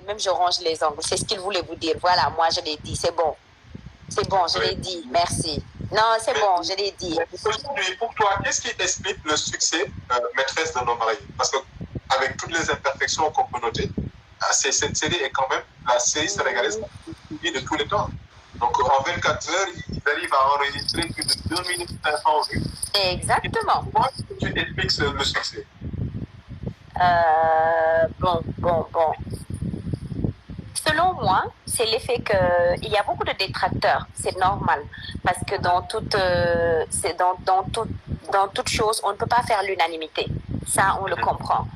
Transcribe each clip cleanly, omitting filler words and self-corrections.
même je range les ongles. C'est ce qu'il voulait vous dire. Voilà, moi je l'ai dit, c'est bon. C'est bon, je l'ai dit, merci. Non, c'est bon, je l'ai dit. Aujourd'hui, pour toi, qu'est-ce qui explique le succès maîtresse d'un homme marié? Parce que avec toutes les imperfections qu'on peut noter, cette série est quand même la série sénégalaise de tous les temps. Donc en 24 heures, ils arrivent à enregistrer plus de 2 500 vues. Exactement. Comment tu expliques le succès? Bon. Selon moi, c'est l'effet qu'il y a beaucoup de détracteurs. C'est normal. Parce que dans toute chose, on ne peut pas faire l'unanimité. Ça, on le comprend.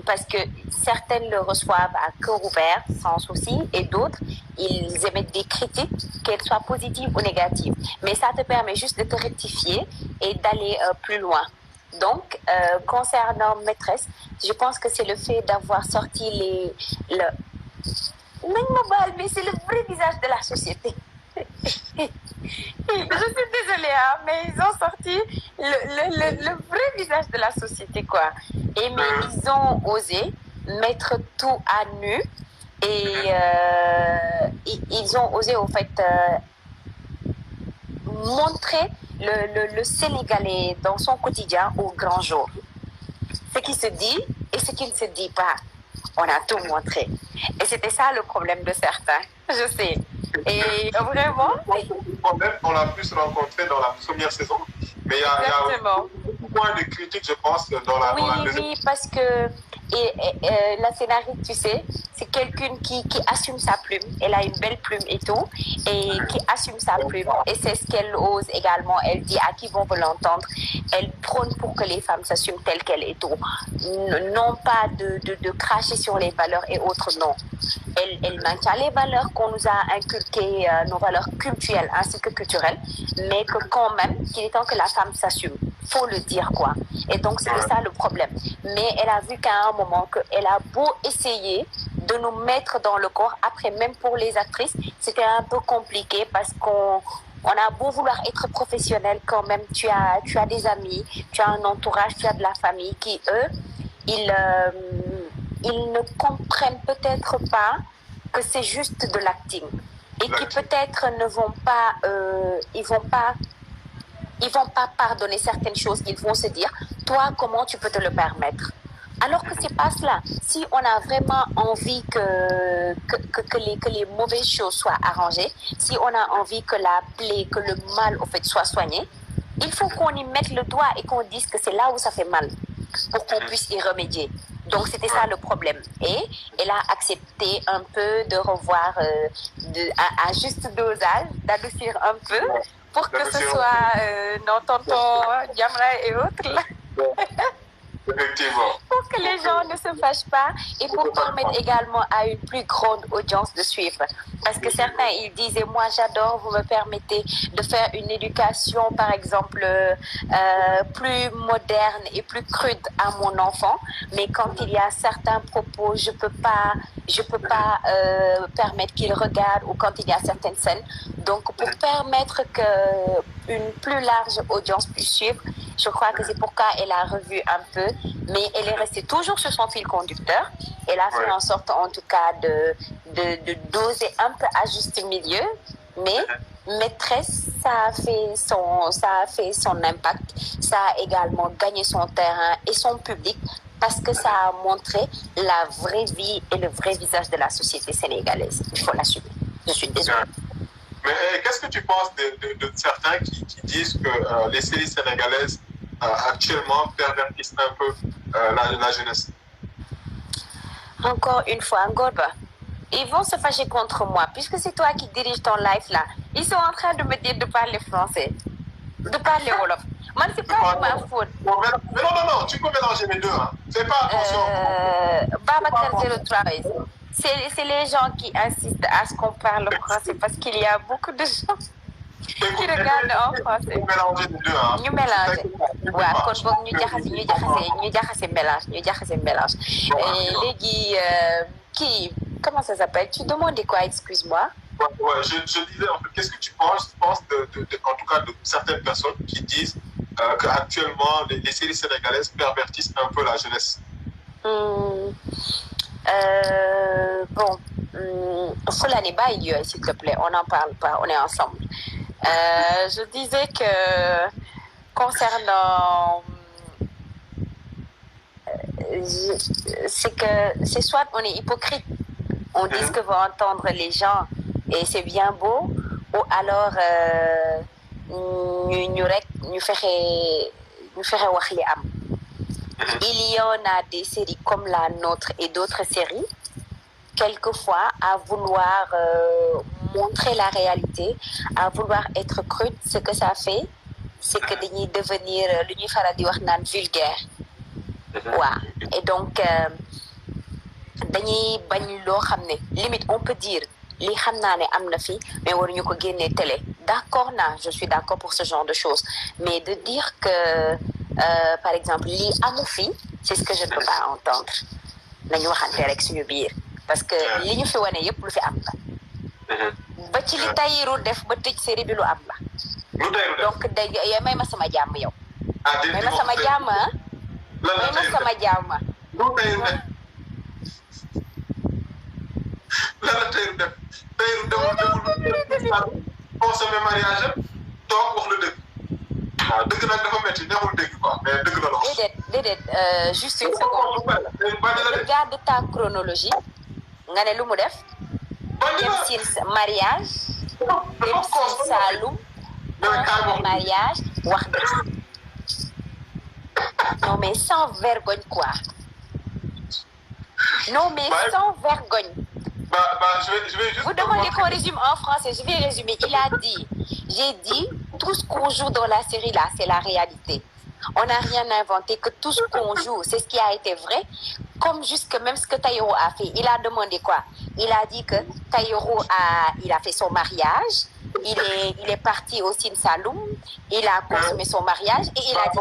Parce que certaines le reçoivent à cœur ouvert, sans souci, et d'autres, ils émettent des critiques, qu'elles soient positives ou négatives. Mais ça te permet juste de te rectifier et d'aller plus loin. Donc, concernant Maîtresse, je pense que c'est le fait d'avoir sorti mais c'est le vrai visage de la société. Je suis désolée, hein, mais ils ont sorti le vrai visage de la société, quoi. Mais ils ont osé mettre tout à nu et ils ont osé, au fait, montrer le Sénégalais dans son quotidien au grand jour. Ce qui se dit et ce qui ne se dit pas. On a tout montré. Et c'était ça le problème de certains, je sais. Et vraiment... Le problème, on l'a plus rencontré dans la première saison. Mais il y a beaucoup moins de critiques, je pense, dans la deuxième. Oui, parce que la scénariste, tu sais, c'est quelqu'un qui assume sa plume. Elle a une belle plume et tout, et qui assume sa plume. Et c'est ce qu'elle ose également. Elle dit à qui vont l'entendre. Elle prône pour que les femmes s'assument telles qu'elles et tout. Non pas de cracher sur les valeurs et autres, non. Elle maintient les valeurs qu'on nous a inculquées, nos valeurs culturelles ainsi que culturelles, mais que quand même, qu'il est temps que la femme s'assume. Faut le dire, quoi. Et donc, c'était ça le problème. Mais elle a vu qu'à un moment, qu'elle a beau essayer de nous mettre dans le corps, après, même pour les actrices, c'était un peu compliqué parce qu'on a beau vouloir être professionnel quand même, tu as des amis, tu as un entourage, tu as de la famille qui, eux, ils ne comprennent peut-être pas que c'est juste de l'acting et qui peut-être ne vont pas, ils vont pas pardonner certaines choses. Ils vont se dire, toi, comment tu peux te le permettre? Alors que c'est pas cela. Si on a vraiment envie que les mauvaises choses soient arrangées, si on a envie que la plaie, que le mal, au fait, soit soigné, il faut qu'on y mette le doigt et qu'on dise que c'est là où ça fait mal pour qu'on puisse y remédier. Donc, c'était ça le problème. Et elle a accepté un peu de revoir à juste dosage, d'adoucir un peu pour que ce soit nos tontons, Jamra et autres là. Effectivement. Pour que les gens ne se fâchent pas et pour permettre également à une plus grande audience de suivre. Parce que certains, ils disaient, moi j'adore, vous me permettez de faire une éducation, par exemple, plus moderne et plus crude à mon enfant. Mais quand il y a certains propos, je peux pas permettre qu'il regarde ou quand il y a certaines scènes. Donc, pour permettre qu'une plus large audience puisse suivre, je crois que c'est pourquoi elle a revu un peu, mais elle est restée toujours sur son fil conducteur. Elle a fait en sorte, en tout cas, de doser un peu à juste milieu, mais Maîtresse, ça a fait son impact, ça a également gagné son terrain et son public parce que ça a montré la vraie vie et le vrai visage de la société sénégalaise. Il faut l'assumer. Je suis désolée. Mais qu'est-ce que tu penses de certains qui disent que les séries sénégalaises actuellement pervertissent un peu la jeunesse? Encore une fois, Ngorba, ils vont se fâcher contre moi puisque c'est toi qui diriges ton live là. Ils sont en train de me dire de parler français, de parler wolof. Moi, c'est pas de ma faute. Mais non, tu peux mélanger les deux. Hein. Fais pas attention. Babacar 03, c'est les gens qui insistent à ce qu'on parle français parce qu'il y a beaucoup de gens qui regardent en français. Ñu mélanger les deux. Hein. Ñu mélanger. Waaw kon boog ñu jaxase mélange. Léegi qui comment ça s'appelle? Tu demandais quoi, excuse-moi? Ouais, je disais en fait, qu'est-ce que tu penses en tout cas de certaines personnes qui disent qu'actuellement les séries sénégalaises pervertissent un peu la jeunesse? Bon, Fulani bàyyi yooyu s'il te plaît, on n'en parle pas, on est ensemble. Je disais que concernant c'est que c'est soit on est hypocrite, on dit ce que vont entendre les gens et c'est bien beau, ou alors ñu fexe wax li am. Il y en a des séries comme la nôtre et d'autres séries, quelquefois à vouloir montrer la réalité, à vouloir être crude, ce que ça fait, c'est que dañuy devenir lu ñuy faral di wax naan vulgaire. waaw et donc dañuy bañ loo xam ne limite on peut dire li xam naa ne am na fi mais waruñu ko génnee télé d'accord naa je suis d'accord pour ce genre de choses mais de dire que par exemple lii amu fi c'est ce que je ne peux pas entendre nañu waxante rek suñu biir parce que li ñu fi wane yëpp lu fi am la ba ci li Tahirou def ba tëj série bi lu am la donc day may ma sama jàmm yow may ma sama jàmm may ma sama jàmm lan la Tahirou def demul consommé mariage toog wax la dëgg waaw dëgg nag dafa métti neexul dëgg quoi mais dëgg la wax déedéet juste une seconde regarde ta chronologie nga ne lu mu def dem si mariage dem si Saloum mariage wax dëgg non mais sans vergogne quoi non mais sans vergogne. Je vais juste... Vous demandez qu'on résume en français, je vais résumer. Il a dit, j'ai dit, tout ce qu'on joue dans la série là, c'est la réalité. On n'a rien inventé, que tout ce qu'on joue, c'est ce qui a été vrai. Comme jusque même ce que Tahirou a fait. Il a demandé quoi? Il a dit que Tahirou il a fait son mariage. Il est parti au Sine Saloum. Il a consommé son mariage et il a dit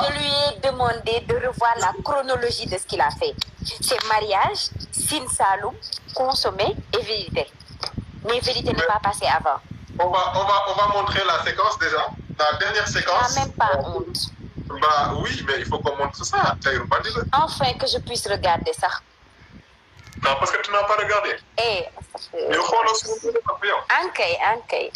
je lui ai demandé de revoir la chronologie de ce qu'il a fait. C'est mariage, Sine Saloum, consommé et vérité. Mais vérité n'est pas passée avant. On va montrer la séquence déjà. La dernière séquence. Tu n'as même pas honte. Bah oui, mais il faut qu'on montre ça. Enfin que je puisse regarder ça. Non, parce que tu n'as pas regardé. Eh, ankay.